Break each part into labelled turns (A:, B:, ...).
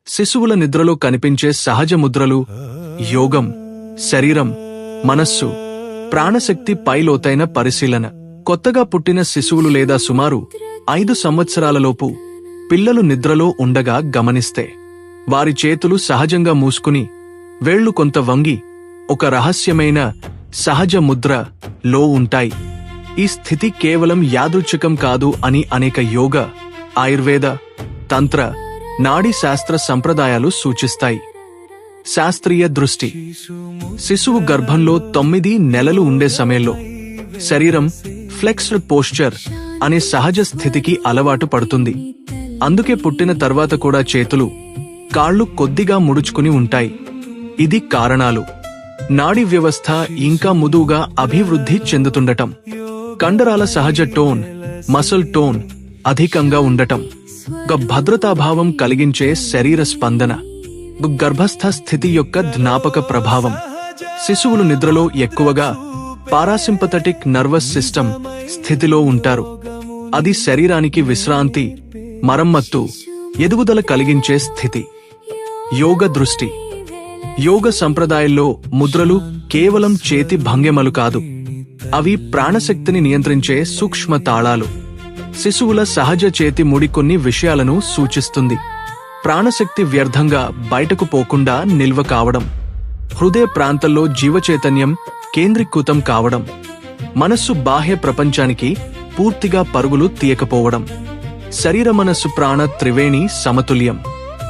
A: శిశువుల నిద్రలో కనిపించే సహజ ముద్రలు యోగం, శరీరం, మనస్సు, ప్రాణశక్తి పై లోతైన పరిశీలన. కొత్తగా పుట్టిన శిశువులు లేదా సుమారు 5 సంవత్సరాలలోపు పిల్లలు నిద్రలో ఉండగా గమనిస్తే వారి చేతులు సహజంగా మూసుకుని వేళ్లు కొంత వంగి ఒక రహస్యమైన సహజ ముద్ర లో ఉంటాయి. ఈ స్థితి కేవలం యాదృచ్ఛికం కాదు అని అనేక యోగ, ఆయుర్వేద, తంత్ర, నాడీ శాస్త్ర సంప్రదాయాలు సూచిస్తాయి. శాస్త్రీయ దృష్టి. శిశువు గర్భంలో 9 నెలలు ఉండే సమయంలో శరీరం ఫ్లెక్స్డ్ పోస్చర్ అనే సహజ స్థితికి అలవాటు పడుతుంది. అందుకే పుట్టిన తర్వాత కూడా చేతులు, కాళ్లు కొద్దిగా ముడుచుకుని ఉంటాయి. ఇది కారణాలు: నాడీ వ్యవస్థ ఇంకా మృదువుగా అభివృద్ధి చెందుతుండటం, కండరాల సహజ టోన్, మసల్ టోన్ అధికంగా ఉండటం, భద్రతాభావం కలిగించే శరీర స్పందన, గర్భస్థ స్థితి యొక్క జ్ఞాపక ప్రభావం. శిశువులు నిద్రలో ఎక్కువగా పారాసింపథటిక్ నర్వస్ సిస్టమ్ స్థితిలో ఉంటారు. అది శరీరానికి విశ్రాంతి, మరమ్మత్తు, ఎదుగుదల కలిగించే స్థితి. యోగ దృష్టి. యోగ సంప్రదాయంలో ముద్రలు కేవలం చేతి భంగిమలు కాదు, అవి ప్రాణశక్తిని నియంత్రించే సూక్ష్మ తాళాలు. శిశువుల సహజ చేతి ముడి కొన్ని విషయాలను సూచిస్తుంది. ప్రాణశక్తి వ్యర్థంగా బయటకు పోకుండా నిల్వ కావడం, హృదయ ప్రాంతంలో జీవచైతన్యం కేంద్రీకృతం కావడం, మనస్సు బాహ్య ప్రపంచానికి పూర్తిగా పరుగులు తీయకపోవడం, శరీర మనస్సు ప్రాణ త్రివేణి సమతుల్యం.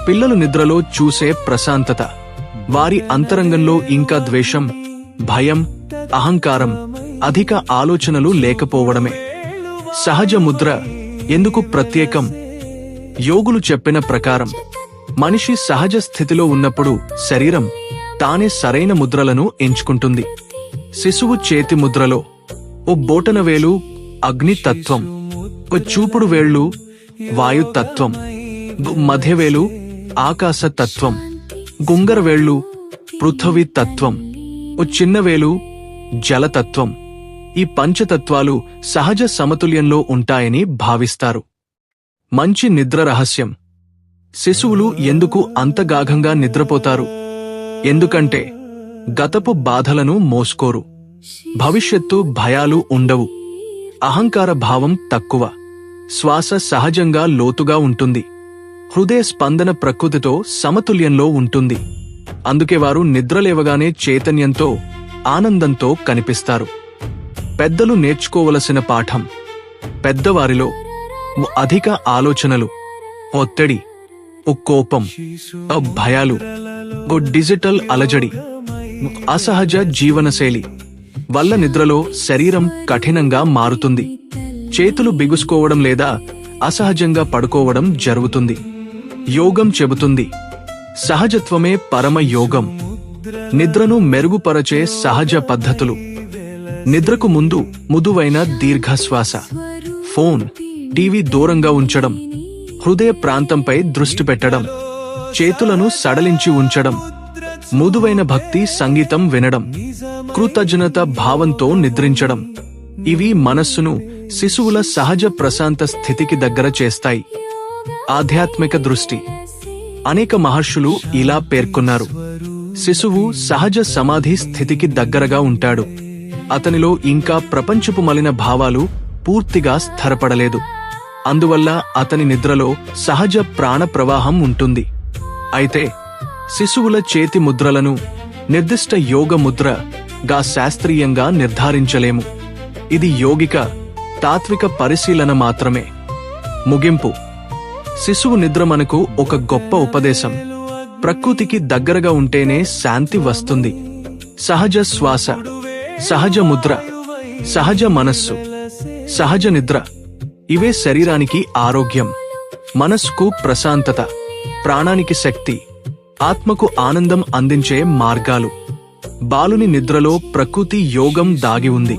A: పిల్లలు నిద్రలో చూసే ప్రశాంతత, వారి అంతరంగంలో ఇంకా ద్వేషం, భయం, అహంకారం, అధిక ఆలోచనలు లేకపోవడమే. సహజ ముద్ర ఎందుకు ప్రత్యేకం? యోగులు చెప్పిన ప్రకారం మనిషి సహజ స్థితిలో ఉన్నప్పుడు శరీరం తానే సరైన ముద్రలను ఎంచుకుంటుంది. శిశువు చేతి ముద్రలో ఓ బోటనవేలు అగ్నితత్వం, ఓ చూపుడు వేళ్లు వాయుతత్వం, మధ్యవేలు ఆకాశతత్వం, గుంగరవేళ్లు పృథ్వీ తత్వం, ఓ చిన్నవేలు జలతత్వం. ఈ పంచతత్వాలు సహజ సమతుల్యంలో ఉంటాయని భావిస్తారు. మంచి నిద్ర రహస్యం. శిశువులు ఎందుకు అంత గాఢంగా నిద్రపోతారు? ఎందుకంటే గతపు బాధలను మోసుకోరు, భవిష్యత్తు భయాలు ఉండవు, అహంకార భావం తక్కువ, శ్వాస సహజంగా లోతుగా ఉంటుంది, హృదయ స్పందన ప్రకృతితో సమతుల్యంలో ఉంటుంది. అందుకే వారు నిద్రలేవగానే చైతన్యంతో, ఆనందంతో కనిపిస్తారు. పెద్దలు నేర్చుకోవలసిన పాఠం. పెద్దవారిలో అధిక ఆలోచనలు, ఒత్తిడి, ఓ కోపం, ఓ భయాలు, ఓ డిజిటల్ అలజడి, అసహజ జీవనశైలి వల్ల నిద్రలో శరీరం కఠినంగా మారుతుంది. చేతులు బిగుసుకోవడం లేదా అసహజంగా పడుకోవడం జరుగుతుంది. యోగం చెబుతుంది, సహజత్వమే పరమ యోగం. నిద్రను మెరుగుపరచే సహజ పద్ధతులు. నిద్రకు ముందు మృదువైన దీర్ఘశ్వాస, ఫోన్, టీవీ దూరంగా ఉంచడం, హృదయ ప్రాంతంపై దృష్టి పెట్టడం, చేతులను సడలించి ఉంచడం, మృదువైన భక్తి సంగీతం వినడం, కృతజ్ఞత భావంతో నిద్రించడం. ఇవి మనస్సును శిశువుల సహజ ప్రశాంత స్థితికి దగ్గర చేస్తాయి. ఆధ్యాత్మిక దృష్టి. అనేక మహర్షులు ఇలా పేర్కొన్నారు: శిశువు సహజ సమాధి స్థితికి దగ్గరగా ఉంటాడు. అతనిలో ఇంకా ప్రపంచపు మలిన భావాలు పూర్తిగా స్థిరపడలేదు. అందువల్ల అతని నిద్రలో సహజ ప్రాణ ప్రవాహం ఉంటుంది. అయితే శిశువుల చేతి ముద్రలను నిర్దిష్ట యోగ ముద్రగా శాస్త్రీయంగా నిర్ధారించలేము. ఇది యోగిక, తాత్విక పరిశీలన మాత్రమే. ముగింపు. శిశువు నిద్ర మనకు ఒక గొప్ప ఉపదేశం. ప్రకృతికి దగ్గరగా ఉంటేనే శాంతి వస్తుంది. సహజ శ్వాస, సహజ ముద్ర, సహజ మనస్సు, సహజ నిద్ర ఇవే శరీరానికి ఆరోగ్యం, మనస్సుకు ప్రశాంతత, ప్రాణానికి శక్తి, ఆత్మకు ఆనందం అందించే మార్గాలు. బాలుని నిద్రలో ప్రకృతి యోగం దాగి ఉంది.